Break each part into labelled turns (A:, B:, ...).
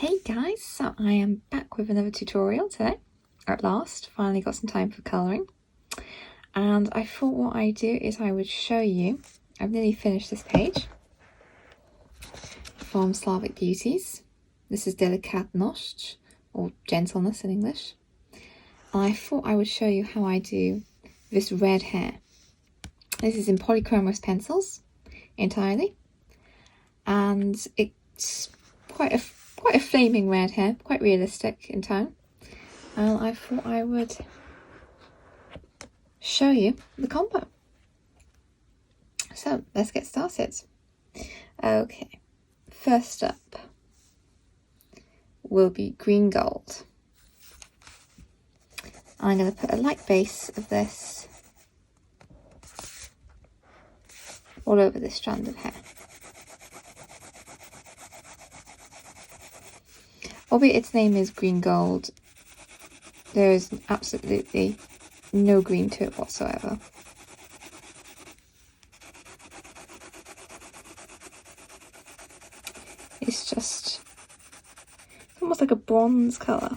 A: Hey guys, so I am back with another tutorial today. At last, finally got some time for colouring. And I thought what I'd do is I would show you, I've nearly finished this page from Slavic Beauties. This is Delicatność, or Gentleness in English. And I thought I would show you how I do this red hair. This is in Polychromos Pencils entirely. And it's quite a flaming red hair, quite realistic in tone. And I thought I would show you the combo. So let's get started. Okay, first up will be green gold. I'm going to put a light base of this all over this strand of hair. Albeit its name is green gold, there is absolutely no green to it whatsoever. It's just almost like a bronze colour.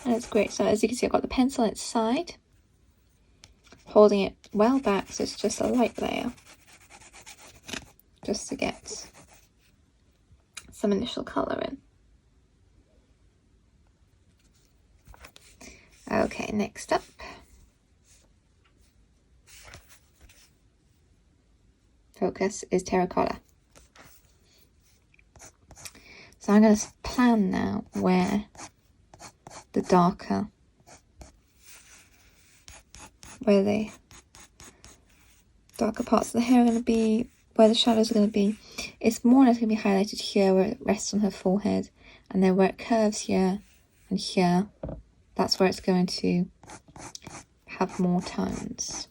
A: And it's great. So as you can see, I've got the pencil on its side, holding it well back, so it's just a light layer, just to get some initial colour in. Okay, next up, focus is Terracotta. So I'm going to plan now where the darker, parts of the hair are going to be, where the shadows are going to be. It's more or less going to be highlighted here where it rests on her forehead, and then where it curves here and here, that's where it's going to have more tones.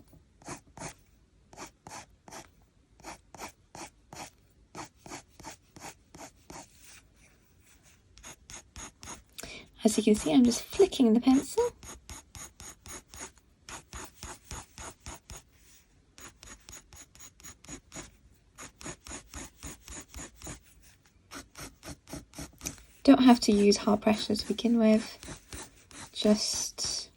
A: As you can see, I'm just flicking the pencil. Don't have to use hard pressure to begin with. This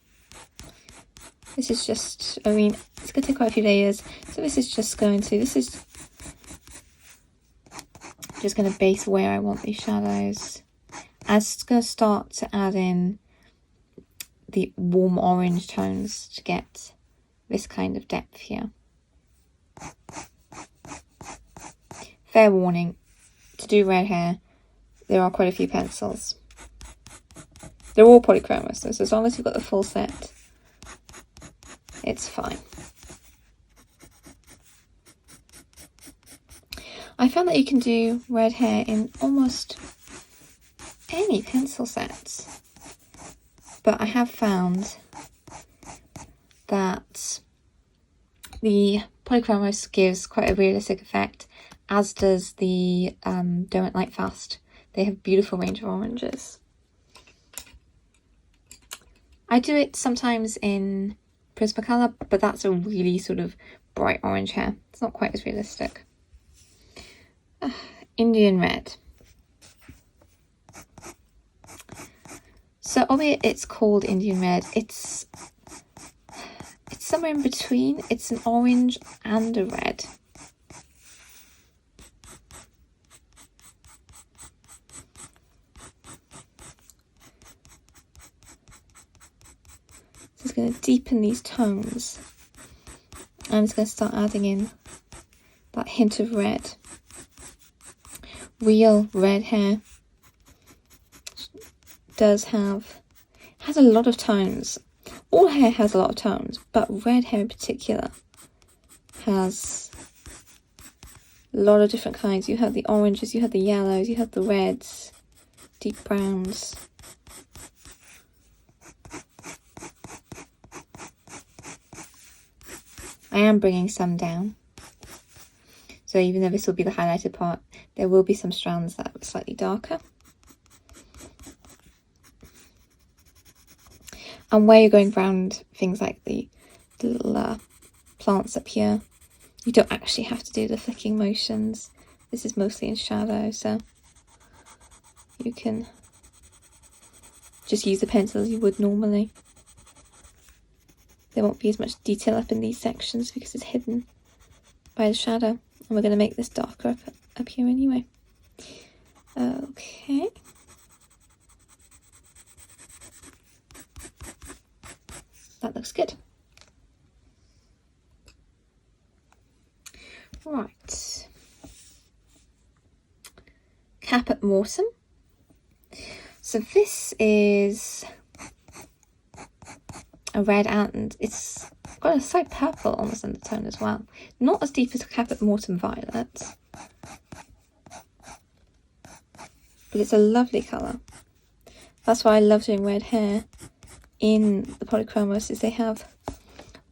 A: is just, I mean, it's going to take quite a few layers. So this is just going to base where I want these shadows. And it's going to start to add in the warm orange tones to get this kind of depth here. Fair warning, to do red hair, there are quite a few pencils. They're all Polychromos though, so as long as you've got the full set, it's fine. I found that you can do red hair in almost any pencil sets, but I have found that the Polychromos gives quite a realistic effect, as does the Don't Light Fast. They have beautiful range of oranges. I do it sometimes in Prismacolor, but that's a really sort of bright orange hair. It's not quite as realistic. Indian red. So albeit it's called Indian red, it's somewhere in between. It's an orange and a red. So it's going to deepen these tones, and it's going to start adding in that hint of red. Real red hair has a lot of tones. All hair has a lot of tones, but red hair in particular has a lot of different kinds. You have the oranges, you have the yellows, you have the reds, deep browns. I am bringing some down, so even though this will be the highlighted part, there will be some strands that are slightly darker. And where you're going around things like the little plants up here, you don't actually have to do the flicking motions. This is mostly in shadow, so you can just use the pencil as you would normally. There won't be as much detail up in these sections because it's hidden by the shadow. And we're going to make this darker up here anyway. Okay. That looks good. Right. Caput Mortum. So this is a red and it's got a slight purple almost undertone as well. Not as deep as Caput Mortum Violet, but it's a lovely colour. That's why I love doing red hair in the Polychromos, is they have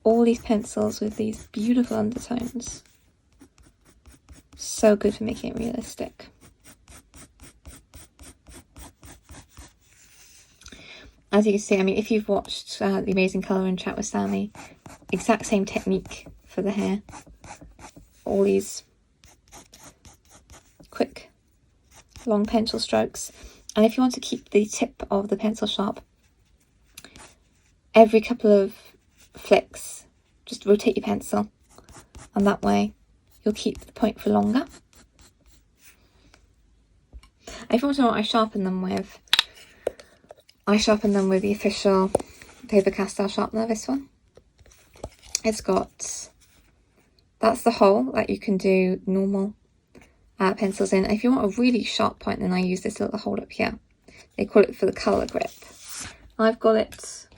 A: all these pencils with these beautiful undertones. So good for making it realistic. As you can see, I mean, if you've watched The Amazing Colour and Chat with Sammy, exact same technique for the hair. All these quick, long pencil strokes. And if you want to keep the tip of the pencil sharp, every couple of flicks, just rotate your pencil. And that way, you'll keep the point for longer. And if you want to know what I sharpen them with, I sharpen them with the official Faber-Castell sharpener, this one. It's got, that's the hole that you can do normal pencils in. And if you want a really sharp point, then I use this little hole up here. They call it for the colour grip. I've got it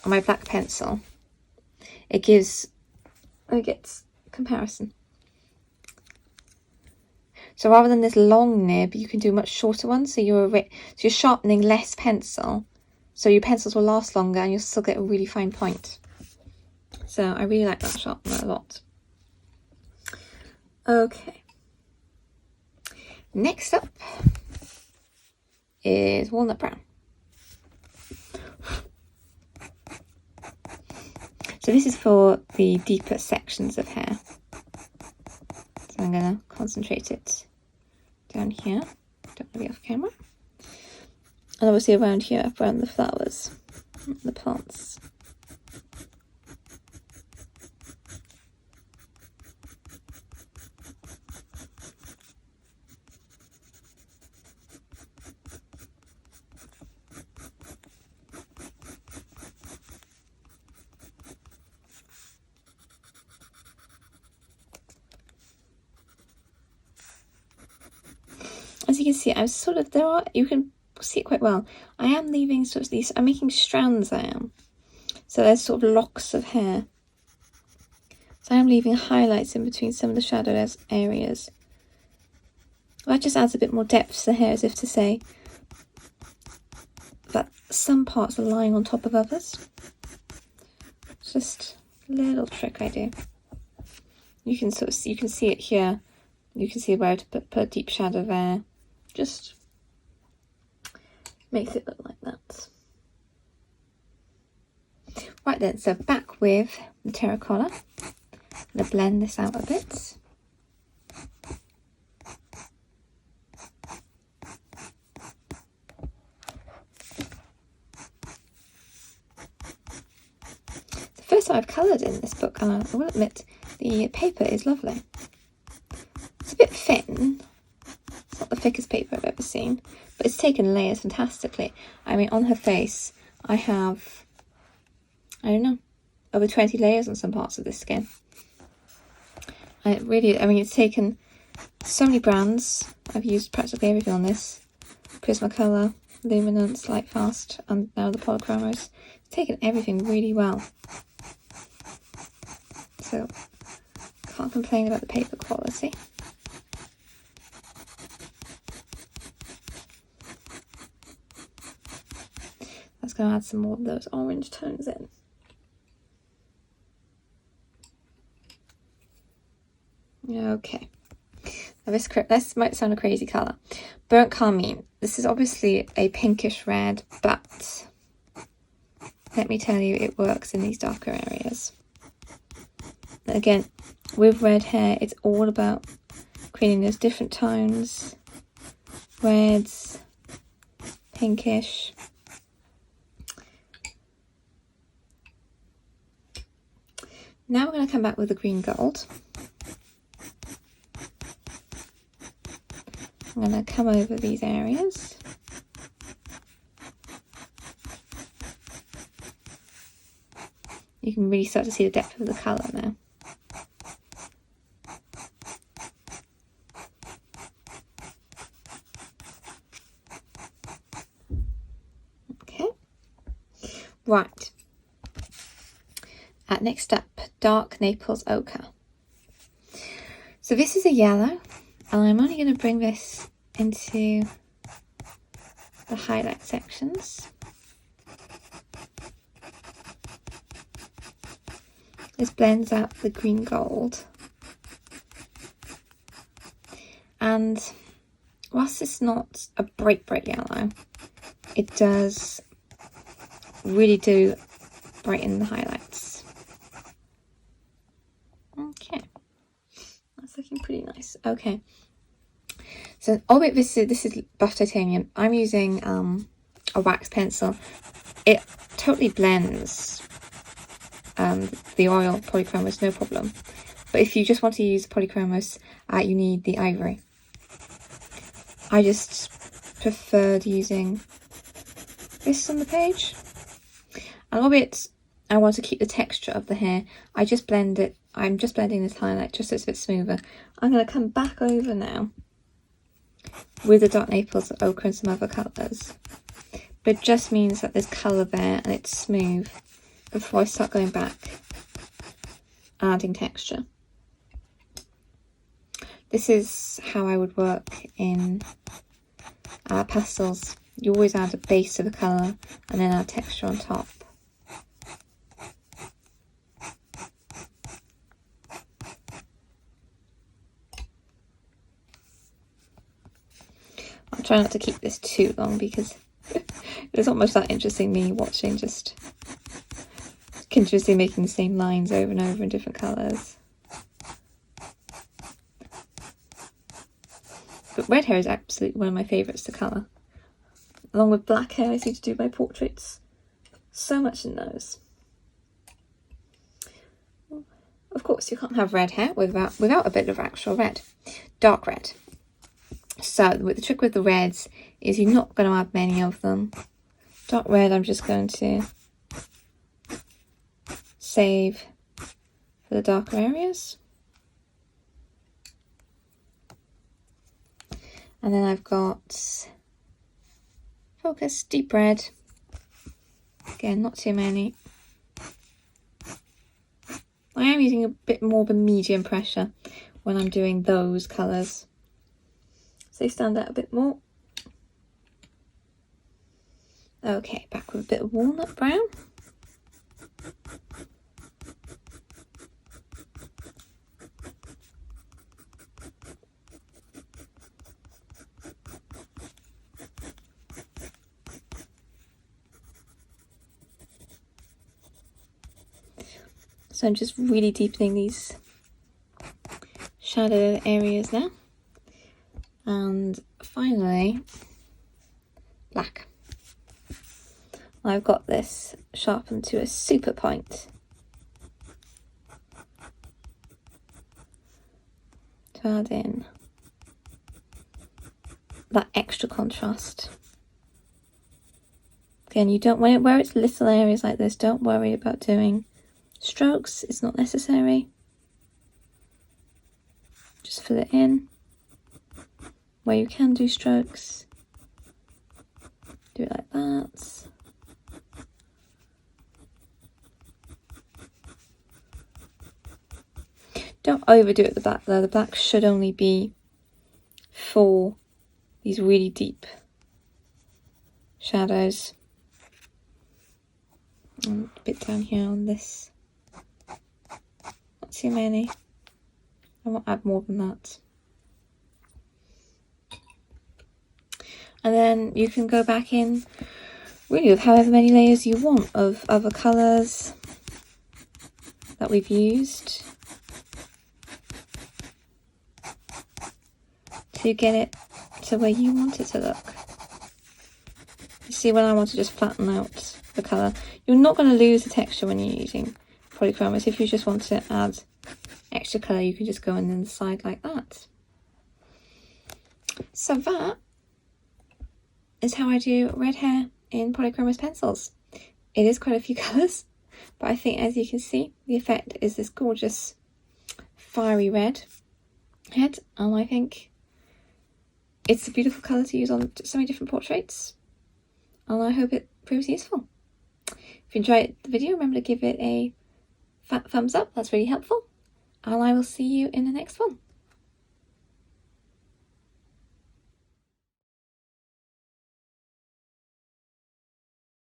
A: on my black pencil. It gives, I get comparison. So rather than this long nib, you can do a much shorter one. So you're sharpening less pencil, so your pencils will last longer and you'll still get a really fine point. So I really like that sharpener a lot. Okay. Next up is Walnut Brown. So this is for the deeper sections of hair. So I'm going to concentrate it down here. Don't want to be off camera. And obviously around here, around the flowers, the plants. As you can see, I'm sort of, you can see it quite well. I am leaving sort of these, I'm making strands, I am. So there's sort of locks of hair. So I'm leaving highlights in between some of the shadowed areas. That just adds a bit more depth to the hair, as if to say that some parts are lying on top of others. It's just a little trick I do. You can sort of, you can see it here. You can see where to put a deep shadow there. Just makes it look like that. Right then, so back with the Terracotta. I'm going to blend this out a bit. The first time I've coloured in this book, and I will admit, the paper is lovely. It's a bit thin. It's not the thickest paper I've ever seen, but it's taken layers fantastically. I mean, on her face, I have, I don't know, over 20 layers on some parts of this skin. And it really, I mean, it's taken so many brands. I've used practically everything on this. Prismacolor, Luminance, Lightfast, and now the Polychromos. It's taken everything really well. So, can't complain about the paper quality. Let's go add some more of those orange tones in. Okay. Now this might sound a crazy colour. Burnt Carmine. This is obviously a pinkish red, but let me tell you, it works in these darker areas. Again, with red hair, it's all about creating those different tones, reds, pinkish. Now we're going to come back with the green gold. I'm going to come over these areas. You can really start to see the depth of the colour now. Okay. Right. Next up, dark Naples ochre. So this is a yellow, and I'm only going to bring this into the highlight sections. This blends out the green gold. And whilst it's not a bright yellow, it does really do brighten the highlights. Okay, that's looking pretty nice. Okay, so this is buff titanium. I'm using a wax pencil. It totally blends the oil Polychromos, no problem. But if you just want to use Polychromos, you need the Ivory. I just preferred using this on the page. A little bit, I want to keep the texture of the hair. I just blend it. I'm just blending this highlight just so it's a bit smoother. I'm going to come back over now with the dark Naples ochre and some other colours. But it just means that there's colour there and it's smooth before I start going back adding texture. This is how I would work in pastels. You always add a base to the colour and then add texture on top. I'll try not to keep this too long because it's not much that interesting me watching, just continuously making the same lines over and over in different colours. But red hair is absolutely one of my favourites to colour. Along with black hair, I seem to do my portraits so much in those. Of course, you can't have red hair without a bit of actual red. Dark red. So the trick with the reds is you're not going to add many of them. Dark red I'm just going to save for the darker areas. And then I've got Focus Deep Red. Again, not too many. I am using a bit more of a medium pressure when I'm doing those colours, so they stand out a bit more. Okay, back with a bit of Walnut Brown. So I'm just really deepening these shadow areas now. And finally, black. I've got this sharpened to a super point to add in that extra contrast. Again, you don't, where it's little areas like this, don't worry about doing strokes. It's not necessary. Just fill it in. Where you can do strokes, do it like that. Don't overdo it with the black though. The black should only be for these really deep shadows. And a bit down here on this. Not too many. I won't add more than that. And then you can go back in really with however many layers you want of other colours that we've used. to get it to where you want it to look. You see, when I want to just flatten out the colour, you're not going to lose the texture when you're using Polychromos. If you just want to add extra colour, you can just go in the side like that. So that is how I do red hair in Polychromos pencils. It is quite a few colours, but I think, as you can see, the effect is this gorgeous fiery red head, and I think it's a beautiful colour to use on so many different portraits, and I hope it proves useful. If you enjoyed the video, remember to give it a fat thumbs up, that's really helpful, and I will see you in the next one.